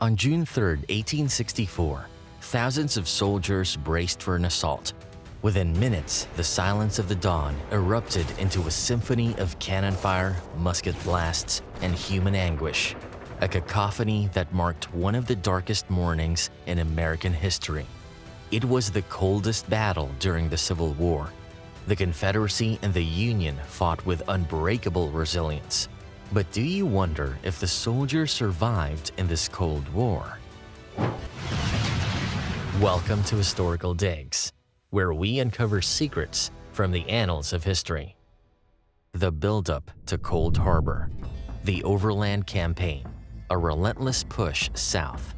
On June 3, 1864, thousands of soldiers braced for an assault. Within minutes, the silence of the dawn erupted into a symphony of cannon fire, musket blasts, and human anguish, a cacophony that marked one of the darkest mornings in American history. It was the coldest battle during the Civil War. The Confederacy and the Union fought with unbreakable resilience. But do you wonder if the soldiers survived in this Cold War? Welcome to Historical Digs, where we uncover secrets from the annals of history. The buildup to Cold Harbor, the Overland Campaign, a relentless push south.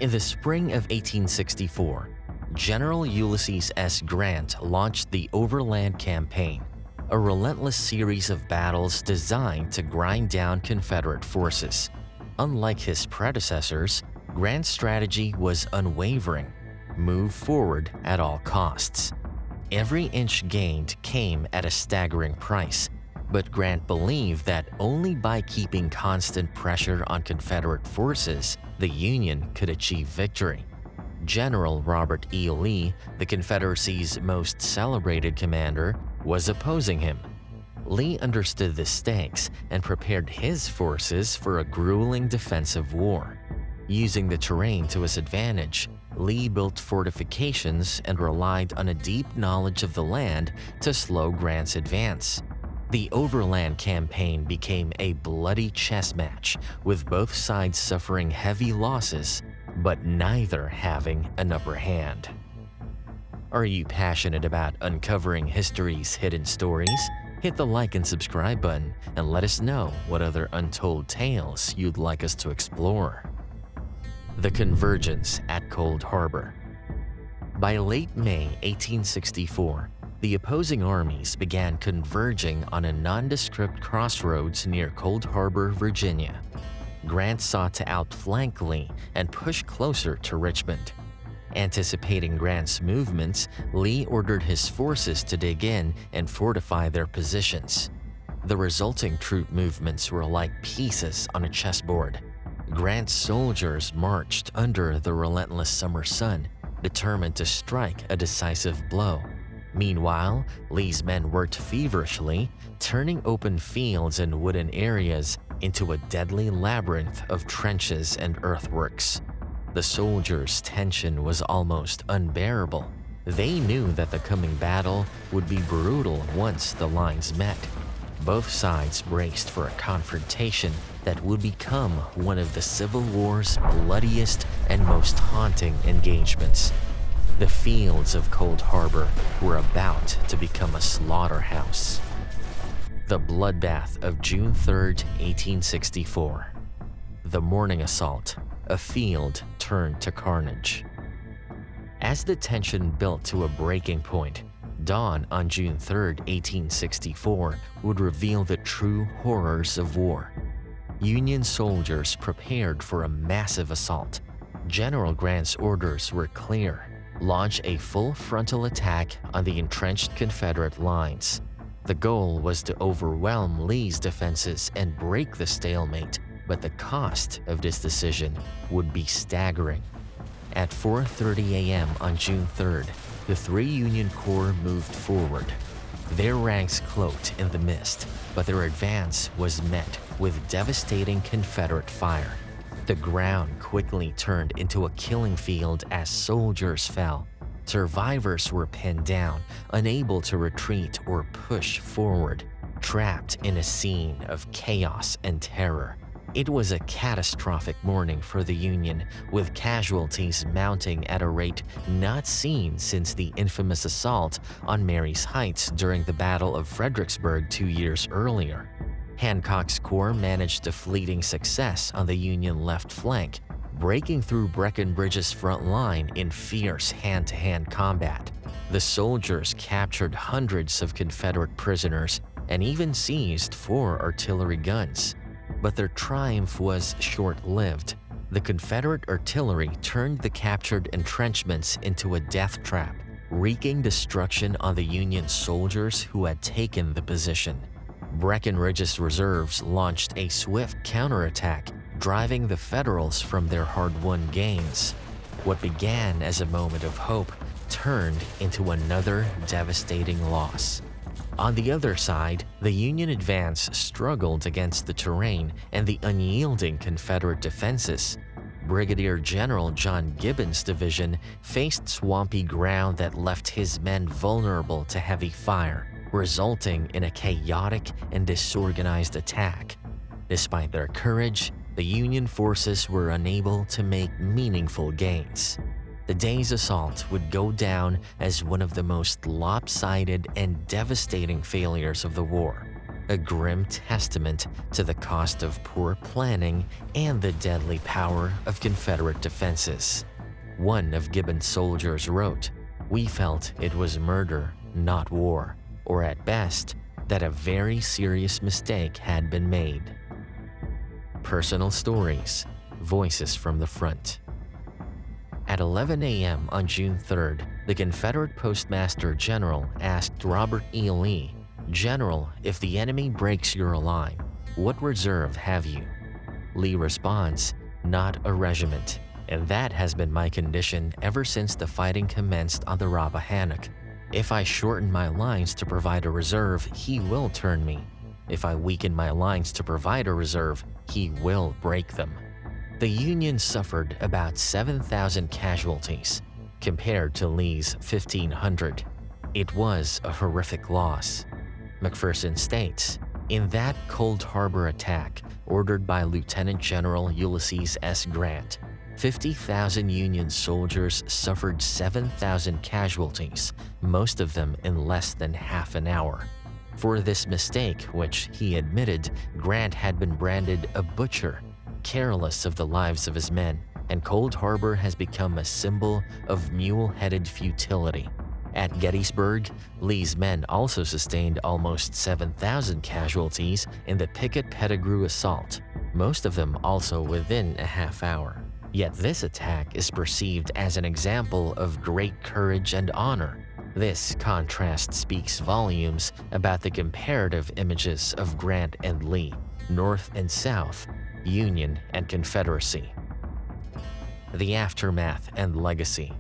In the spring of 1864, General Ulysses S. Grant launched the Overland Campaign, a relentless series of battles designed to grind down Confederate forces. Unlike his predecessors, Grant's strategy was unwavering: move forward at all costs. Every inch gained came at a staggering price, but Grant believed that only by keeping constant pressure on Confederate forces, the Union could achieve victory. General Robert E. Lee, the Confederacy's most celebrated commander, was opposing him. Lee understood the stakes and prepared his forces for a grueling defensive war. Using the terrain to his advantage, Lee built fortifications and relied on a deep knowledge of the land to slow Grant's advance. The Overland Campaign became a bloody chess match, with both sides suffering heavy losses, but neither having an upper hand. Are you passionate about uncovering history's hidden stories? Hit the like and subscribe button and let us know what other untold tales you'd like us to explore. The Convergence at Cold Harbor. By late May 1864, the opposing armies began converging on a nondescript crossroads near Cold Harbor, Virginia. Grant sought to outflank Lee and push closer to Richmond. Anticipating Grant's movements, Lee ordered his forces to dig in and fortify their positions. The resulting troop movements were like pieces on a chessboard. Grant's soldiers marched under the relentless summer sun, determined to strike a decisive blow. Meanwhile, Lee's men worked feverishly, turning open fields and wooded areas into a deadly labyrinth of trenches and earthworks. The soldiers' tension was almost unbearable. They knew that the coming battle would be brutal once the lines met. Both sides braced for a confrontation that would become one of the Civil War's bloodiest and most haunting engagements. The fields of Cold Harbor were about to become a slaughterhouse. The bloodbath of June 3, 1864. The morning assault. A field turned to carnage. As the tension built to a breaking point, dawn on June 3, 1864 would reveal the true horrors of war. Union soldiers prepared for a massive assault. General Grant's orders were clear: launch a full frontal attack on the entrenched Confederate lines. The goal was to overwhelm Lee's defenses and break the stalemate, but the cost of this decision would be staggering. At 4:30 a.m. on June 3rd, the three Union corps moved forward. Their ranks cloaked in the mist, but their advance was met with devastating Confederate fire. The ground quickly turned into a killing field as soldiers fell. Survivors were pinned down, unable to retreat or push forward, trapped in a scene of chaos and terror. It was a catastrophic morning for the Union, with casualties mounting at a rate not seen since the infamous assault on Marye's Heights during the Battle of Fredericksburg 2 years earlier. Hancock's corps managed a fleeting success on the Union left flank, breaking through Breckinridge's front line in fierce hand-to-hand combat. The soldiers captured hundreds of Confederate prisoners and even seized 4 artillery guns. But their triumph was short-lived. The Confederate artillery turned the captured entrenchments into a death trap, wreaking destruction on the Union soldiers who had taken the position. Breckinridge's reserves launched a swift counterattack, driving the Federals from their hard-won gains. What began as a moment of hope turned into another devastating loss. On the other side, the Union advance struggled against the terrain and the unyielding Confederate defenses. Brigadier General John Gibbon's division faced swampy ground that left his men vulnerable to heavy fire, resulting in a chaotic and disorganized attack. Despite their courage, the Union forces were unable to make meaningful gains. The day's assault would go down as one of the most lopsided and devastating failures of the war, a grim testament to the cost of poor planning and the deadly power of Confederate defenses. One of Gibbon's soldiers wrote, "We felt it was murder, not war, or at best, that a very serious mistake had been made." Personal stories, voices from the front. At 11 a.m. on June 3rd, the Confederate Postmaster General asked Robert E. Lee, "General, if the enemy breaks your line, what reserve have you?" Lee responds, "Not a regiment, and that has been my condition ever since the fighting commenced on the Rappahannock. If I shorten my lines to provide a reserve, he will turn me. If I weaken my lines to provide a reserve, he will break them." The Union suffered about 7,000 casualties, compared to Lee's 1,500. It was a horrific loss. McPherson states, "In that Cold Harbor attack, ordered by Lieutenant General Ulysses S. Grant, 50,000 Union soldiers suffered 7,000 casualties, most of them in less than half an hour. For this mistake, which he admitted, Grant had been branded a butcher, careless of the lives of his men, and Cold Harbor has become a symbol of mule-headed futility." At Gettysburg, Lee's men also sustained almost 7,000 casualties in the Pickett-Pettigrew assault, most of them also within a half hour. Yet this attack is perceived as an example of great courage and honor. This contrast speaks volumes about the comparative images of Grant and Lee, North and South, Union and Confederacy. The aftermath and legacy.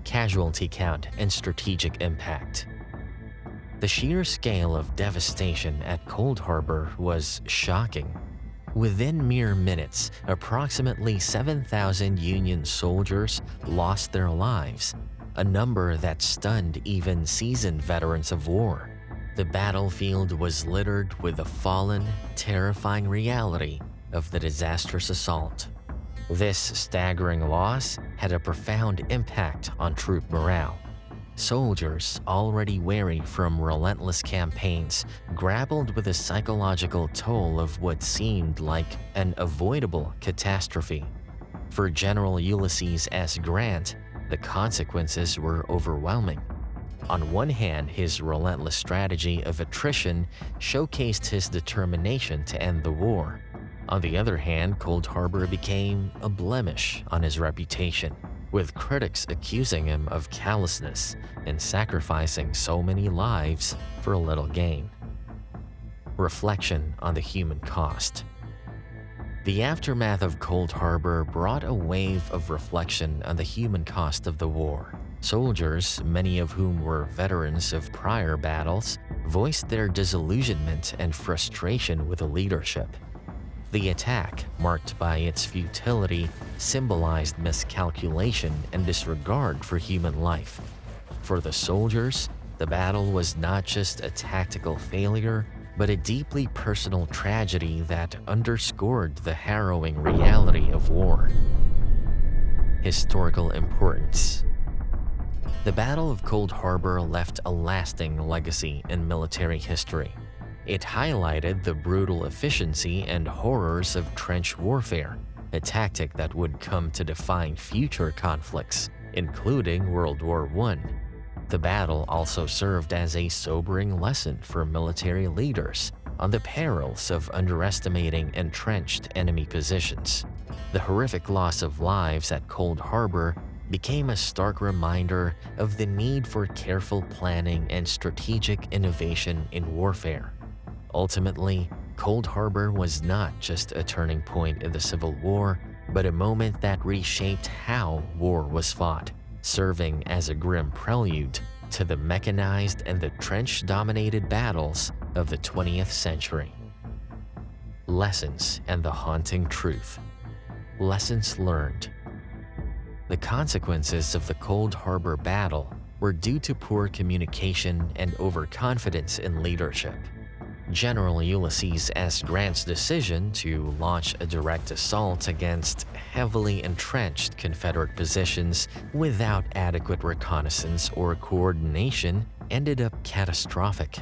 Casualty count and strategic impact. The sheer scale of devastation at Cold Harbor was shocking. Within mere minutes, approximately 7,000 Union soldiers lost their lives, a number that stunned even seasoned veterans of war. The battlefield was littered with the fallen, terrifying reality of the disastrous assault. This staggering loss had a profound impact on troop morale. Soldiers, already weary from relentless campaigns, grappled with the psychological toll of what seemed like an avoidable catastrophe. For General Ulysses S. Grant, the consequences were overwhelming. On one hand, his relentless strategy of attrition showcased his determination to end the war. On the other hand, Cold Harbor became a blemish on his reputation, with critics accusing him of callousness and sacrificing so many lives for a little gain. Reflection on the human cost. The aftermath of Cold Harbor brought a wave of reflection on the human cost of the war. Soldiers, many of whom were veterans of prior battles, voiced their disillusionment and frustration with the leadership. The attack, marked by its futility, symbolized miscalculation and disregard for human life. For the soldiers, the battle was not just a tactical failure, but a deeply personal tragedy that underscored the harrowing reality of war. Historical importance. The Battle of Cold Harbor left a lasting legacy in military history. It highlighted the brutal efficiency and horrors of trench warfare, a tactic that would come to define future conflicts, including World War I. The battle also served as a sobering lesson for military leaders on the perils of underestimating entrenched enemy positions. The horrific loss of lives at Cold Harbor became a stark reminder of the need for careful planning and strategic innovation in warfare. Ultimately, Cold Harbor was not just a turning point in the Civil War, but a moment that reshaped how war was fought, serving as a grim prelude to the mechanized and the trench-dominated battles of the 20th century. Lessons and the haunting truth. Lessons learned. The consequences of the Cold Harbor battle were due to poor communication and overconfidence in leadership. General Ulysses S. Grant's decision to launch a direct assault against heavily entrenched Confederate positions without adequate reconnaissance or coordination ended up catastrophic.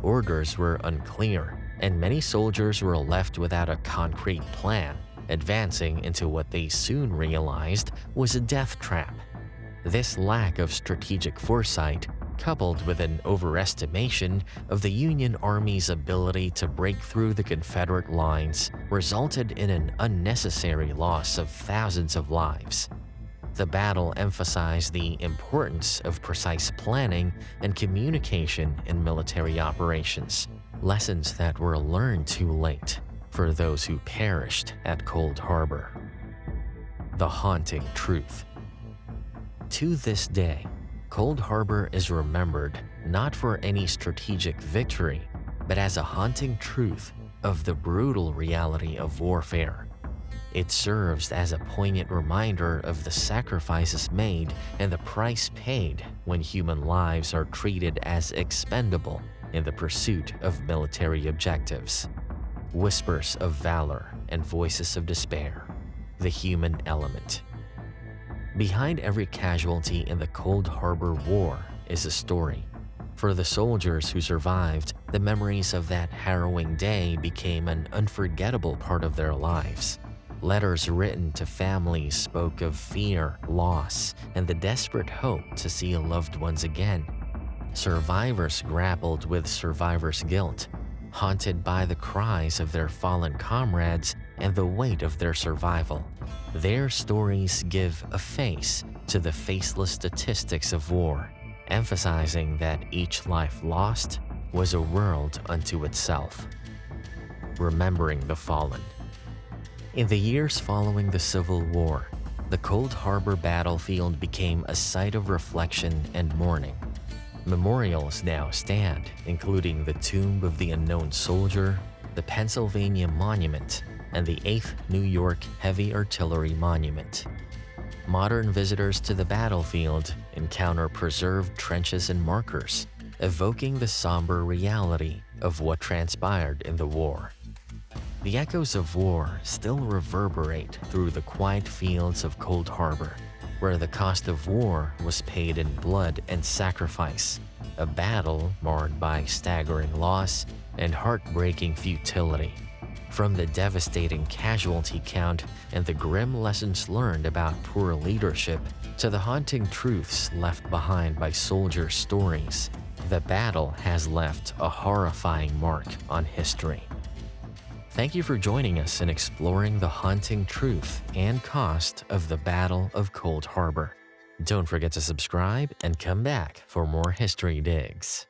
Orders were unclear, and many soldiers were left without a concrete plan, advancing into what they soon realized was a death trap. This lack of strategic foresight, coupled with an overestimation of the Union Army's ability to break through the Confederate lines, resulted in an unnecessary loss of thousands of lives. The battle emphasized the importance of precise planning and communication in military operations, lessons that were learned too late for those who perished at Cold Harbor. The haunting truth. To this day, Cold Harbor is remembered not for any strategic victory, but as a haunting truth of the brutal reality of warfare. It serves as a poignant reminder of the sacrifices made and the price paid when human lives are treated as expendable in the pursuit of military objectives. Whispers of valor and voices of despair. The human element. Behind every casualty in the Cold Harbor War is a story. For the soldiers who survived, the memories of that harrowing day became an unforgettable part of their lives. Letters written to families spoke of fear, loss, and the desperate hope to see loved ones again. Survivors grappled with survivor's guilt, haunted by the cries of their fallen comrades and the weight of their survival. Their stories give a face to the faceless statistics of war, emphasizing that each life lost was a world unto itself. Remembering the fallen. In the years following the Civil War, the Cold Harbor battlefield became a site of reflection and mourning. Memorials now stand, including the Tomb of the Unknown Soldier, the Pennsylvania Monument, and the 8th New York Heavy Artillery Monument. Modern visitors to the battlefield encounter preserved trenches and markers, evoking the somber reality of what transpired in the war. The echoes of war still reverberate through the quiet fields of Cold Harbor, where the cost of war was paid in blood and sacrifice, a battle marred by staggering loss and heartbreaking futility. From the devastating casualty count and the grim lessons learned about poor leadership to the haunting truths left behind by soldiers' stories, the battle has left a horrifying mark on history. Thank you for joining us in exploring the haunting truth and cost of the Battle of Cold Harbor. Don't forget to subscribe and come back for more history digs.